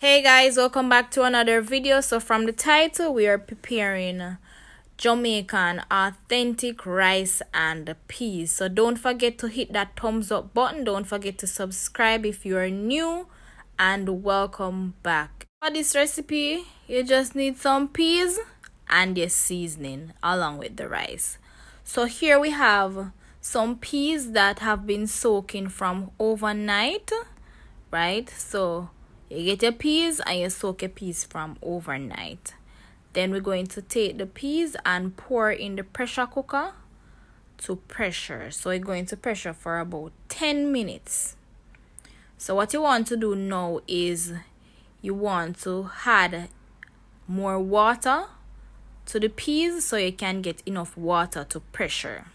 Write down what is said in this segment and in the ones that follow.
Hey guys, welcome back to another video. So from the title, we are preparing Jamaican authentic rice and peas. So don't forget to hit that thumbs up button. Don't forget to subscribe if you are new, and welcome back. For this recipe, you just need some peas and your seasoning along with the rice. So here we have some peas that have been soaking from overnight, right? So you get your peas and you soak your peas from overnight. Then we're going to take the peas and pour in the pressure cooker to pressure. So we're going to pressure for about 10 minutes. So what you want to do now is you want to add more water to the peas so you can get enough water to pressure.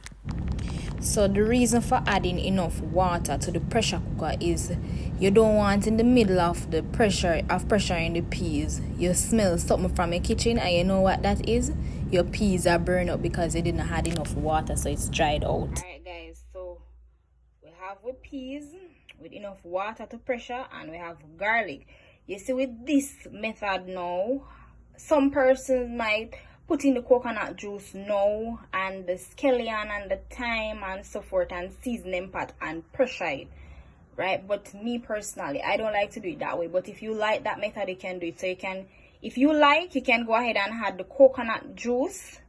So the reason for adding enough water to the pressure cooker is you don't want in the middle of the pressure in the peas you smell something from your kitchen, and you know what that is? Your peas are burned up because you didn't add enough water, so it's dried out. Alright guys, so we have with peas with enough water to pressure, and we have garlic. You see, with this method now, some persons might put in the coconut juice now and the scallion and the thyme and so forth and season them pot and pressure it, right? But me personally, I don't like to do it that way. But if you like that method, you can do it. So you can, if you like, you can go ahead and add the coconut juice,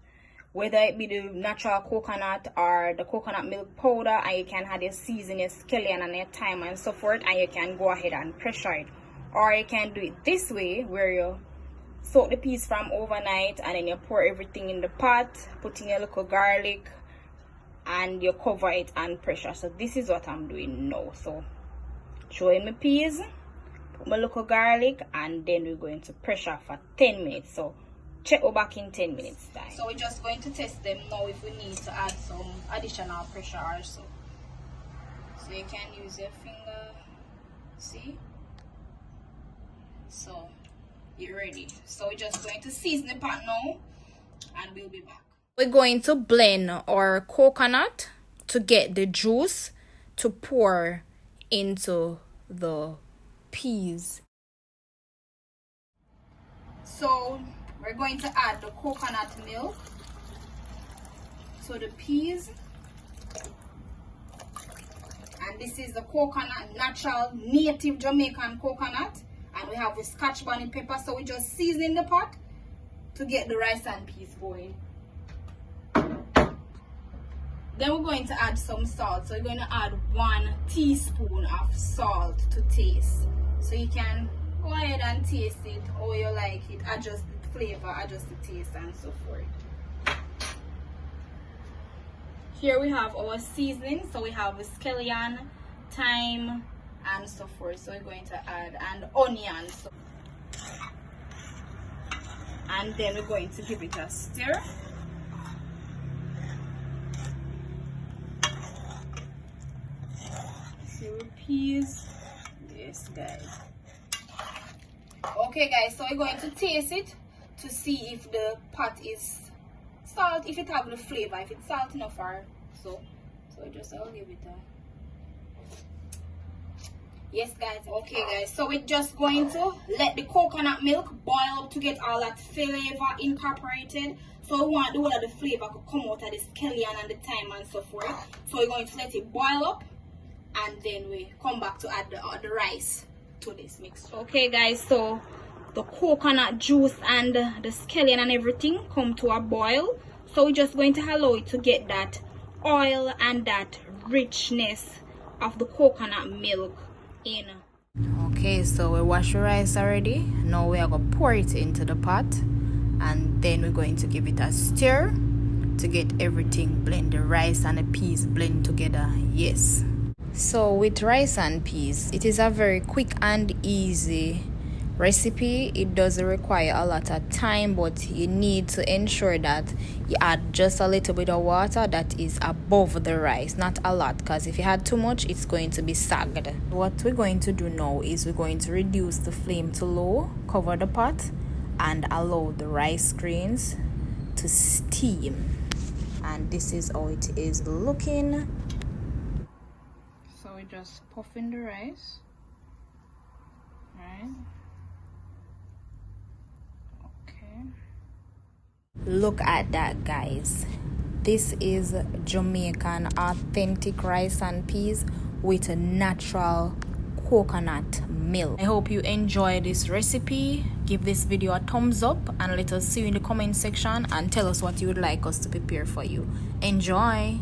whether it be the natural coconut or the coconut milk powder, and you can add your season, your scallion and your thyme and so forth, and you can go ahead and pressure it. Or you can do it this way, where you soak the peas from overnight and then you pour everything in the pot, put in your little garlic, and you cover it and pressure. So this is what I'm doing now. So showing my peas, put my little garlic, and then we're going to pressure for 10 minutes. So check we back in 10 minutes time. So we're just going to test them now if we need to add some additional pressure also. So you can use your finger, see? So you're ready. So we're just going to season the pot now, and we'll be back. We're going to blend our coconut to get the juice to pour into the peas. So we're going to add the coconut milk to the peas, and this is the coconut, natural native Jamaican coconut. And we have the scotch bonnet pepper, so we just season the pot to get the rice and peas going. Then we're going to add some salt. So we're going to add 1 teaspoon of salt to taste. So you can go ahead and taste it how you like it, adjust the flavor, adjust the taste and so forth. Here we have our seasoning. So we have the scallion, thyme, and so forth. So we're going to add and onions, and then we're going to give it a stir. See with peas. Yes guys. Okay guys, so we're going to taste it to see if the pot is salt, if it have the flavor, if it's salt enough or so. So I'll give it a yes guys. Okay guys, so we're just going to let the coconut milk boil up to get all that flavor incorporated. So we want the whole of the flavor to come out of the scallion and the thyme and so forth. So we're going to let it boil up, and then we come back to add the rice to this mix. Okay guys, so the coconut juice and the scallion and everything come to a boil. So we're just going to allow it to get that oil and that richness of the coconut milk in. Okay, so we wash the rice already. Now we are going to pour it into the pot, and then we're going to give it a stir to get everything blend, the rice and the peas blend together. Yes, so with rice and peas, it is a very quick and easy recipe. It doesn't require a lot of time, but you need to ensure that you add just a little bit of water that is above the rice, not a lot, because if you add too much, it's going to be sagged. What we're going to do now is we're going to reduce the flame to low, cover the pot, and allow the rice grains to steam. And this is how it is looking. So we just puff in the rice, right? Look at that, guys. This is Jamaican authentic rice and peas with a natural coconut milk. I hope you enjoy this recipe. Give this video a thumbs up and let us see you in the comment section and tell us what you would like us to prepare for you. Enjoy.